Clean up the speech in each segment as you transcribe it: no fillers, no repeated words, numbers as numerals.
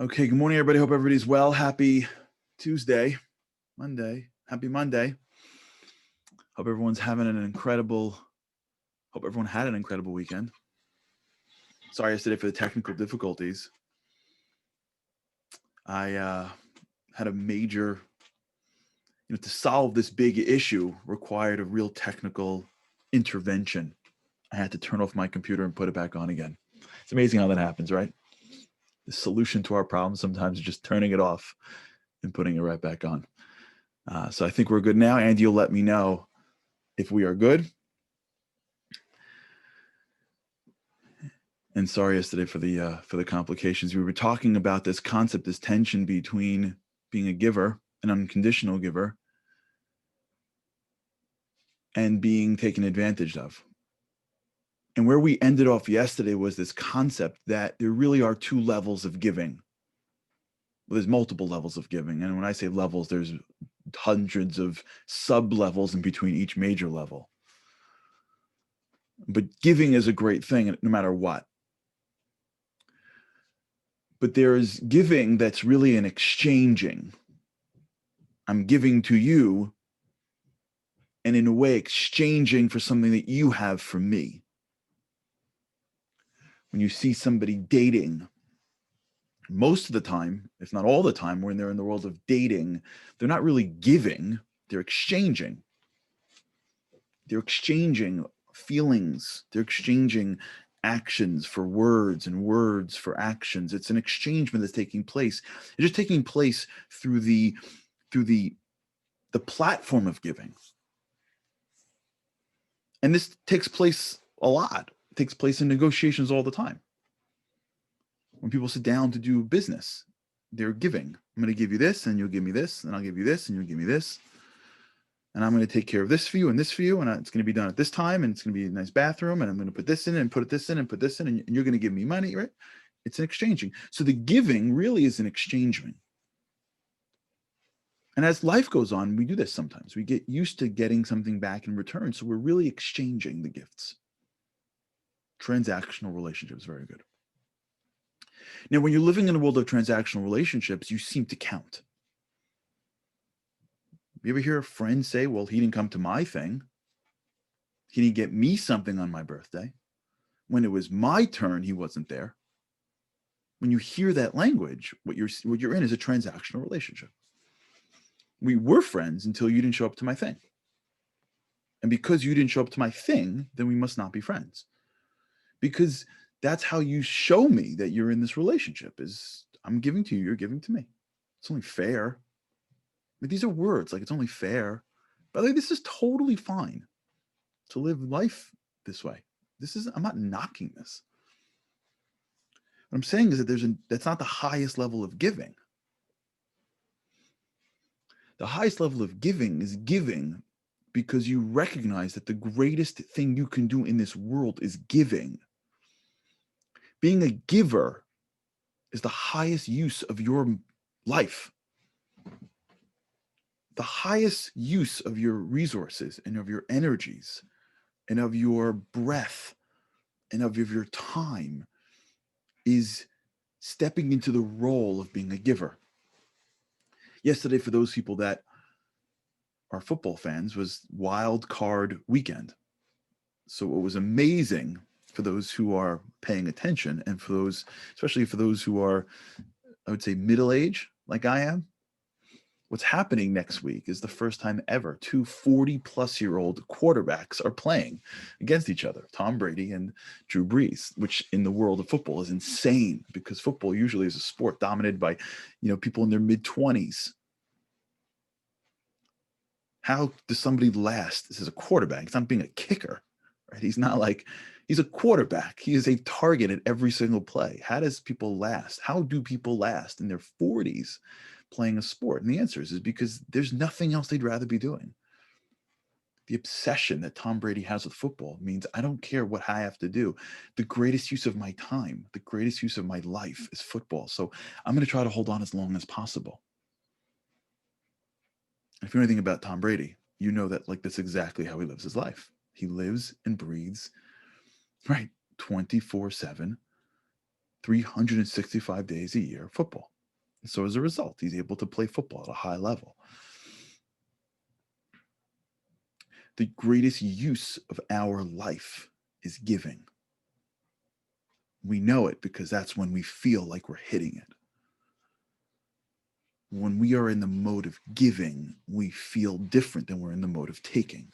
Okay, good morning, everybody. Hope everybody's well. Happy Tuesday, Monday. Happy Monday. Hope everyone had an incredible weekend. Sorry yesterday for the technical difficulties. I had a major, to solve this big issue required a real technical intervention. I had to turn off my computer and put it back on again. It's amazing how that happens, right? The solution to our problem sometimes is just turning it off and putting it right back on. So I think we're good now. Andy, you'll let me know if we are good. And sorry yesterday for the complications. We were talking about this concept, this tension between being a giver, an unconditional giver, and being taken advantage of. And where we ended off yesterday was this concept that there really are two levels of giving. Well, there's multiple levels of giving. And when I say levels, there's hundreds of sub-levels in between each major level. But giving is a great thing no matter what. But there's giving that's really an exchanging. I'm giving to you, and in a way exchanging for something that you have from me. When you see somebody dating, most of the time, if not all the time, when they're in the world of dating, they're not really giving, they're exchanging. They're exchanging feelings, they're exchanging actions for words and words for actions. It's an exchangement that's taking place. It's just taking place through the platform of giving. And this takes place a lot. It takes place in negotiations all the time. When people sit down to do business, they're giving. I'm going to give you this, and you'll give me this, and I'll give you this, and you'll give me this. And I'm going to take care of this for you, and it's going to be done at this time, and it's going to be a nice bathroom, and I'm going to put this in, and put this in, and put this in, and you're going to give me money, right? It's an exchanging. So the giving really is an exchanging. And as life goes on, we do this sometimes. We get used to getting something back in return. So we're really exchanging the gifts. Transactional relationships, very good. Now, when you're living in a world of transactional relationships, you seem to count. You ever hear a friend say, well, he didn't come to my thing. He didn't get me something on my birthday. When it was my turn, he wasn't there. When you hear that language, what you're in is a transactional relationship. We were friends until you didn't show up to my thing. And because you didn't show up to my thing, then we must not be friends. Because that's how you show me that you're in this relationship is I'm giving to you, you're giving to me. It's only fair. Like, these are words, like it's only fair. By the way, this is totally fine to live life this way. I'm not knocking this. What I'm saying is that that's not the highest level of giving. The highest level of giving is giving because you recognize that the greatest thing you can do in this world is giving. Being a giver is the highest use of your life. The highest use of your resources and of your energies and of your breath and of your time is stepping into the role of being a giver. Yesterday, for those people that are football fans, was wild card weekend. So it was amazing for those who are paying attention and for those, especially for those who are, I would say, middle age, like I am. What's happening next week is the first time ever 2 40-plus-year-old quarterbacks are playing against each other, Tom Brady and Drew Brees, which in the world of football is insane because football usually is a sport dominated by, people in their mid-20s. How does somebody last? This is a quarterback. It's not being a kicker, right? He's a quarterback. He is a target at every single play. How does people last? How do people last in their 40s playing a sport? And the answer is because there's nothing else they'd rather be doing. The obsession that Tom Brady has with football means I don't care what I have to do. The greatest use of my time, the greatest use of my life is football. So I'm going to try to hold on as long as possible. If you know anything about Tom Brady, you know that that's exactly how he lives his life. He lives and breathes, right, 24/7 365 days a year football. And so as a result, he's able to play football at a high level. The greatest use of our life is giving. We know it because that's when we feel like we're hitting it. When we are in the mode of giving, we feel different than we're in the mode of taking.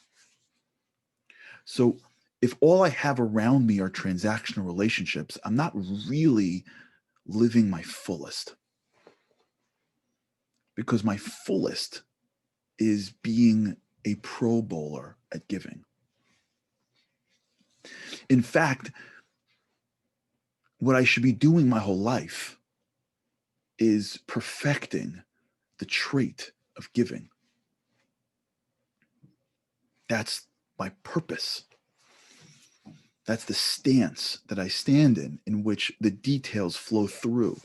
So if all I have around me are transactional relationships, I'm not really living my fullest. Because my fullest is being a Pro Bowler at giving. In fact, what I should be doing my whole life is perfecting the trait of giving. That's my purpose. That's the stance that I stand in which the details flow through.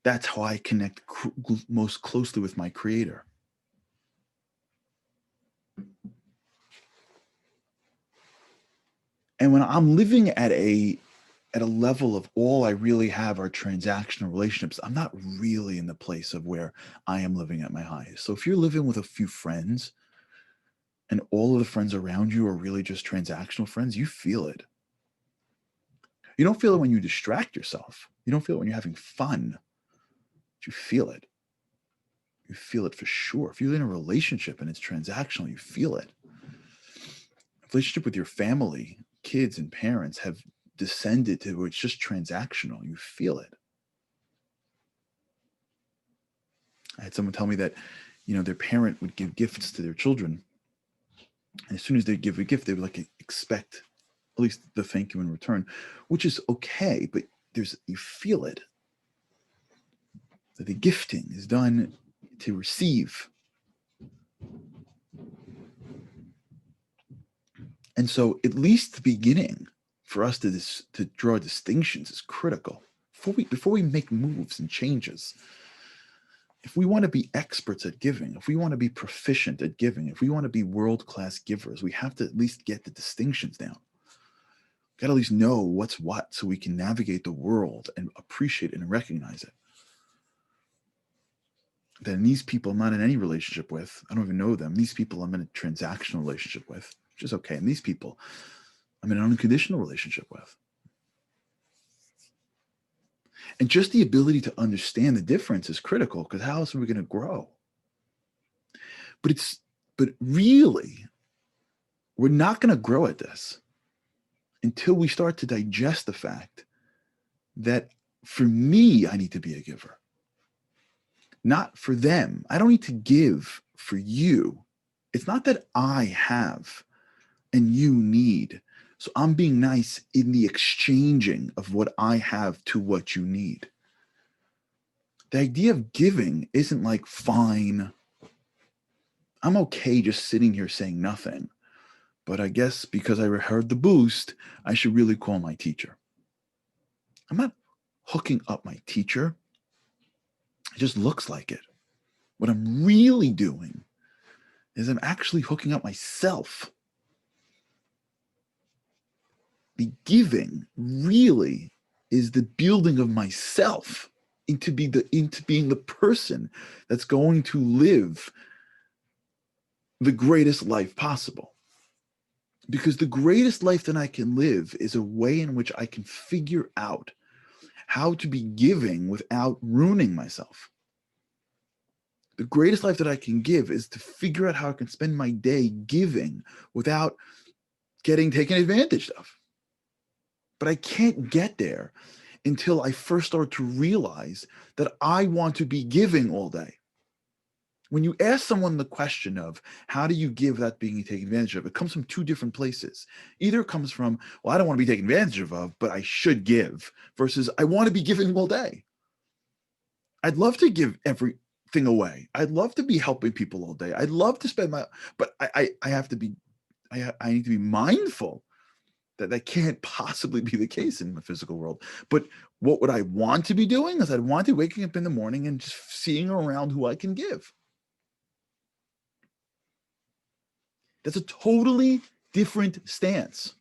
That's how I connect most closely with my Creator. And when I'm living at a level of all I really have are transactional relationships, I'm not really in the place of where I am living at my highest. So if you're living with a few friends and all of the friends around you are really just transactional friends, you feel it. You don't feel it when you distract yourself. You don't feel it when you're having fun. But you feel it. You feel it for sure. If you're in a relationship and it's transactional, you feel it. A relationship with your family, kids and parents have descended to where it's just transactional. You feel it. I had someone tell me that, their parent would give gifts to their children. And as soon as they give a gift, they would expect at least the thank you in return, which is okay, but you feel it. That the gifting is done to receive. And so at least the beginning for us to draw distinctions is critical. Before we make moves and changes, if we want to be experts at giving, if we want to be proficient at giving, if we want to be world-class givers, we have to at least get the distinctions down. Got to at least know what's what so we can navigate the world and appreciate it and recognize it. Then these people I'm not in any relationship with, I don't even know them. These people I'm in a transactional relationship with, which is okay. And these people I'm in an unconditional relationship with. And just the ability to understand the difference is critical, because how else are we going to grow? But really, we're not going to grow at this until we start to digest the fact that for me, I need to be a giver, not for them. I don't need to give for you. It's not that I have and you need. So I'm being nice in the exchanging of what I have to what you need. The idea of giving isn't like, fine, I'm okay just sitting here saying nothing, but I guess because I heard the boost, I should really call my teacher. I'm not hooking up my teacher. It just looks like it. What I'm really doing is I'm actually hooking up myself. The giving really is the building of myself into being the person that's going to live the greatest life possible. Because the greatest life that I can live is a way in which I can figure out how to be giving without ruining myself. The greatest life that I can give is to figure out how I can spend my day giving without getting taken advantage of. But I can't get there until I first start to realize that I want to be giving all day. When you ask someone the question of how do you give without being taken advantage of, it comes from two different places. Either it comes from, well, I don't want to be taken advantage of, but I should give, versus I want to be giving all day. I'd love to give everything away. I'd love to be helping people all day. I'd love to spend but I have to be, I need to be mindful that can't possibly be the case in the physical world. But what would I want to be doing is I'd want to be waking up in the morning and just seeing around who I can give. That's a totally different stance.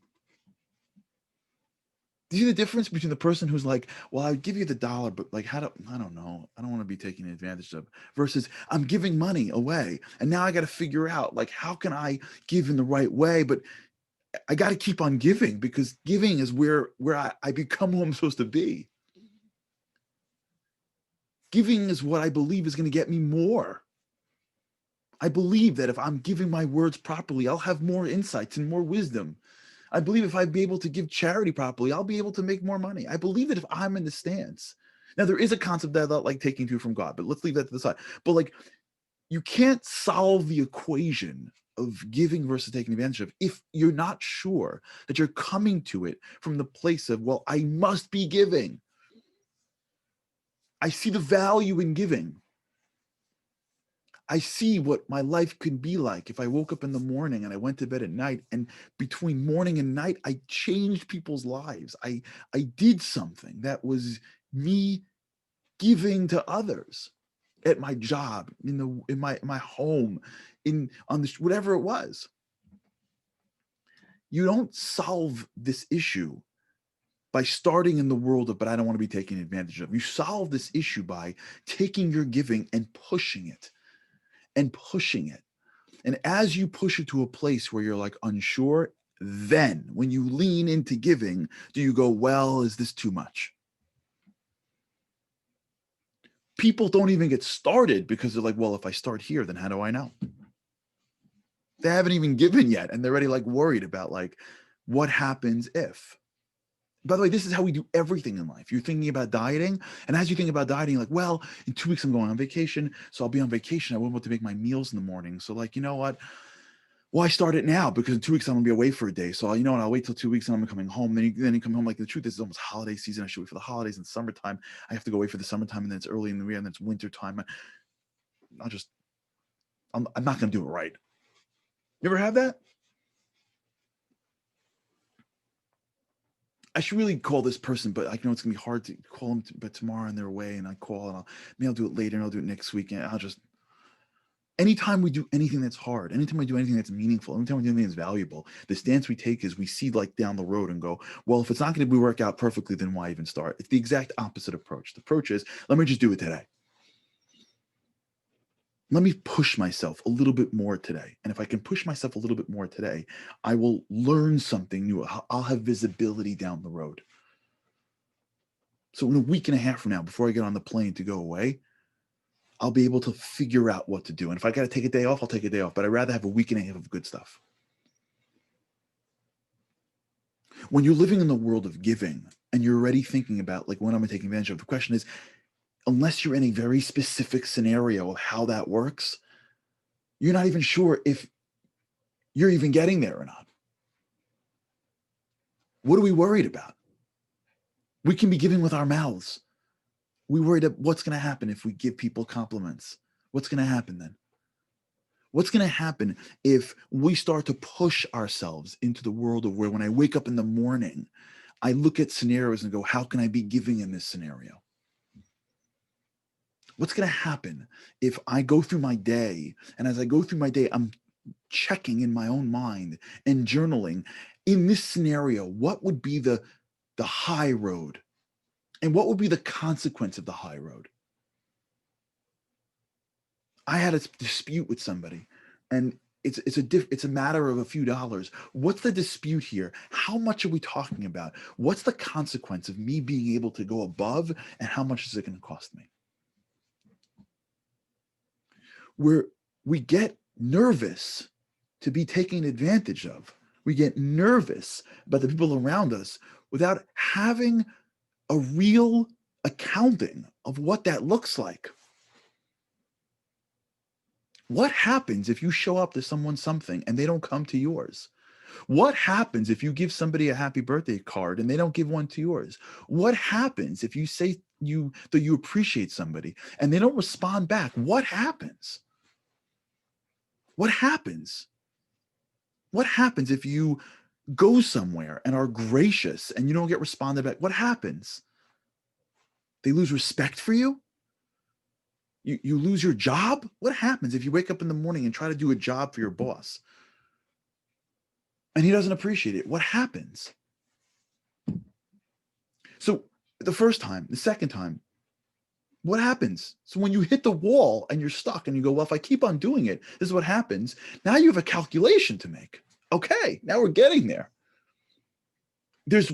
Do you see the difference between the person who's like, well, I'll give you the dollar, but like, I don't know. I don't want to be taken advantage of, versus I'm giving money away. And now I got to figure out, like, how can I give in the right way? But I got to keep on giving, because giving is where I become who I'm supposed to be. Giving is what I believe is going to get me more. I believe that if I'm giving my words properly, I'll have more insights and more wisdom. I believe if I be able to give charity properly, I'll be able to make more money. I believe that if I'm in the stance. Now, there is a concept that I like taking to from God, but let's leave that to the side. But like, you can't solve the equation of giving versus taking advantage of if you're not sure that you're coming to it from the place of, well, I must be giving. I see the value in giving. I see what my life could be like if I woke up in the morning and I went to bed at night, and between morning and night, I changed people's lives. I did something that was me giving to others at my job, in my home, on the whatever it was. You don't solve this issue by starting in the world of, but I don't want to be taken advantage of. You solve this issue by taking your giving and pushing it and pushing it. And as you push it to a place where you're like unsure, then when you lean into giving, do you go, well, is this too much? People don't even get started because they're like, well, if I start here, then how do I know? They haven't even given yet, and they're already like worried about like what happens if. By the way, this is how we do everything in life. You're thinking about dieting, and as you think about dieting, like, well, in 2 weeks I'm going on vacation, so I'll be on vacation. I won't be able to make my meals in the morning. So like, you know what? Well, I start it now because in 2 weeks I'm gonna be away for a day. So you know what? I'll wait till 2 weeks and I'm coming home. Then you come home. Like, the truth is, it's almost holiday season. I should wait for the holidays in summertime. I have to go away for the summertime, and then it's early in the year, and then it's winter time. I'm not gonna do it right. You ever have that? I should really call this person, but I know it's gonna be hard to call them. But tomorrow and they're away, and I call, and maybe I'll do it later, and I'll do it next week, and I'll just. Anytime we do anything that's hard, anytime we do anything that's meaningful, anytime we do anything that's valuable, the stance we take is we see like down the road and go, well, if it's not going to work out perfectly, then why even start? It's the exact opposite approach. The approach is, let me just do it today. Let me push myself a little bit more today. And if I can push myself a little bit more today, I will learn something new. I'll have visibility down the road. So in a week and a half from now, before I get on the plane to go away, I'll be able to figure out what to do. And if I got to take a day off, I'll take a day off. But I'd rather have a week and a half of good stuff. When you're living in the world of giving and you're already thinking about, like, when am I taking advantage of, the question is, unless you're in a very specific scenario of how that works, you're not even sure if you're even getting there or not. What are we worried about? We can be giving with our mouths. We worried about what's going to happen if we give people compliments. What's going to happen then? What's going to happen if we start to push ourselves into the world of where, when I wake up in the morning, I look at scenarios and go, how can I be giving in this scenario? What's going to happen if I go through my day, and as I go through my day, I'm checking in my own mind and journaling, in this scenario, what would be the high road? And what would be the consequence of the high road? I had a dispute with somebody, and it's a matter of a few dollars. What's the dispute here? How much are we talking about? What's the consequence of me being able to go above, and how much is it going to cost me? We get nervous to be taken advantage of. We get nervous about the people around us without having a real accounting of what that looks like. What happens if you show up to someone something and they don't come to yours? What happens if you give somebody a happy birthday card and they don't give one to yours? What happens if you say that you appreciate somebody and they don't respond back? What happens? What happens? What happens if you go somewhere and are gracious and you don't get responded back? What happens? They lose respect for you? You lose your job? What happens if you wake up in the morning and try to do a job for your boss and he doesn't appreciate it? What happens? So the first time, the second time, what happens? So when you hit the wall and you're stuck and you go, well, if I keep on doing it, this is what happens. Now you have a calculation to make. Okay, now we're getting there.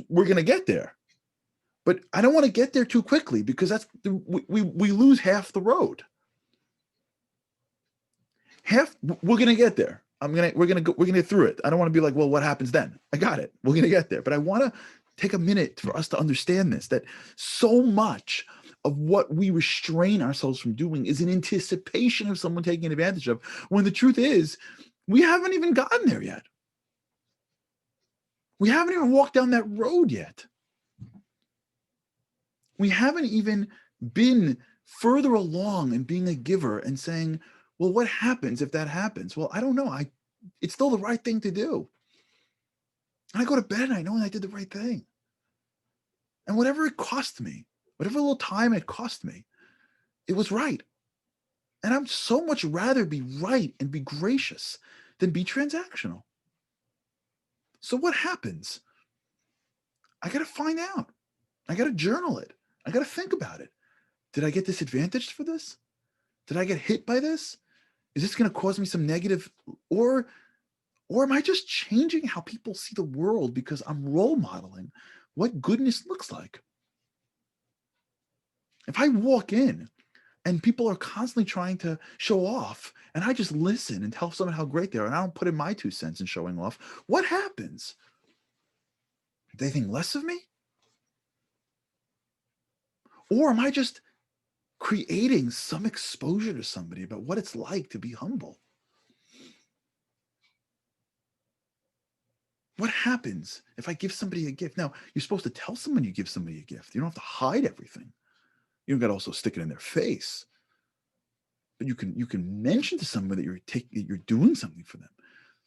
We're going to get there. But I don't want to get there too quickly because we lose half the road. We're going to get there. We're going to get through it. I don't want to be like, well, what happens then? I got it. We're going to get there. But I want to take a minute for us to understand this, that so much of what we restrain ourselves from doing is in anticipation of someone taking advantage of, when the truth is we haven't even gotten there yet. We haven't even walked down that road yet. We haven't even been further along in being a giver and saying, well, what happens if that happens? Well, I don't know. It's still the right thing to do. And I go to bed and I know I did the right thing. And whatever it cost me, whatever little time it cost me, it was right. And I'm so much rather be right and be gracious than be transactional. So what happens? I got to find out. I got to journal it. I got to think about it. Did I get disadvantaged for this? Did I get hit by this? Is this going to cause me some negative, or am I just changing how people see the world because I'm role modeling what goodness looks like? If I walk in and people are constantly trying to show off and I just listen and tell someone how great they are and I don't put in my 2 cents in showing off, what happens? Do they think less of me? Or am I just creating some exposure to somebody about what it's like to be humble? What happens if I give somebody a gift? Now, you're supposed to tell someone you give somebody a gift. You don't have to hide everything. You don't got to also stick it in their face. But you can mention to someone that you're doing something for them.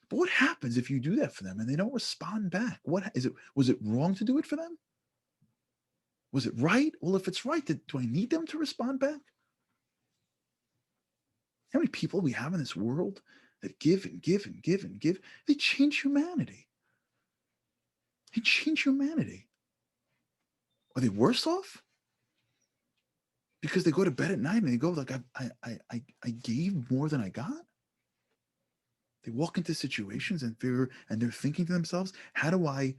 But what happens if you do that for them and they don't respond back? Was it wrong to do it for them? Was it right? Well, if it's right, do I need them to respond back? How many people we have in this world that give and give and give and give? They change humanity. They change humanity. Are they worse off? Because they go to bed at night and they go like, I gave more than I got. They walk into situations and they're thinking to themselves, how do I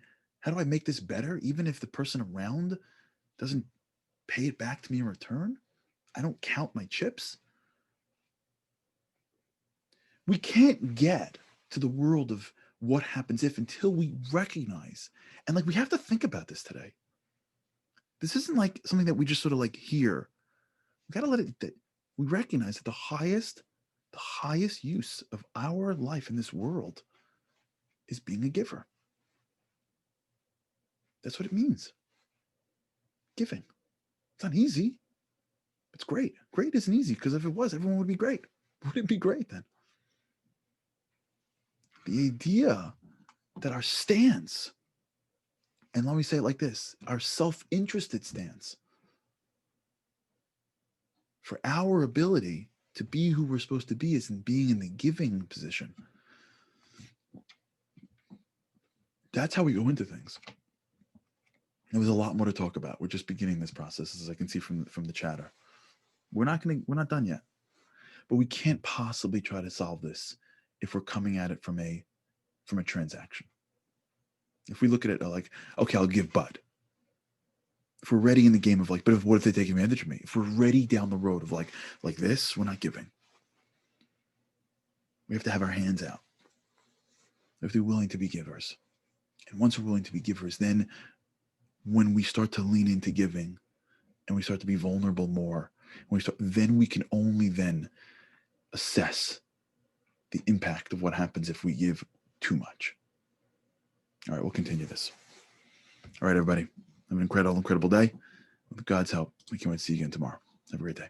make this better? Even if the person around doesn't pay it back to me in return, I don't count my chips. We can't get to the world of what happens if until we recognize, and like we have to think about this today. This isn't like something that we just sort of like hear. We gotta let it that we recognize that the highest use of our life in this world is being a giver. That's what it means. Giving. It's not easy. It's great. Great isn't easy because if it was, everyone would be great. Wouldn't it be great then? The idea that our stance, and let me say it like this, our self-interested stance for our ability to be who we're supposed to be is in being in the giving position. That's how we go into things. There was a lot more to talk about. We're just beginning this process, as I can see from the chatter. We're not done yet, but we can't possibly try to solve this if we're coming at it from a transaction. If we look at it like, okay, I'll give, but if we're ready in the game of like, but what if they take advantage of me? If we're ready down the road of like this, we're not giving. We have to have our hands out. We have to be willing to be givers. And once we're willing to be givers, then when we start to lean into giving and we start to be vulnerable more, then we can only then assess the impact of what happens if we give too much. All right, we'll continue this. All right, everybody. Have an incredible day. With God's help, we can't wait to see you again tomorrow. Have a great day.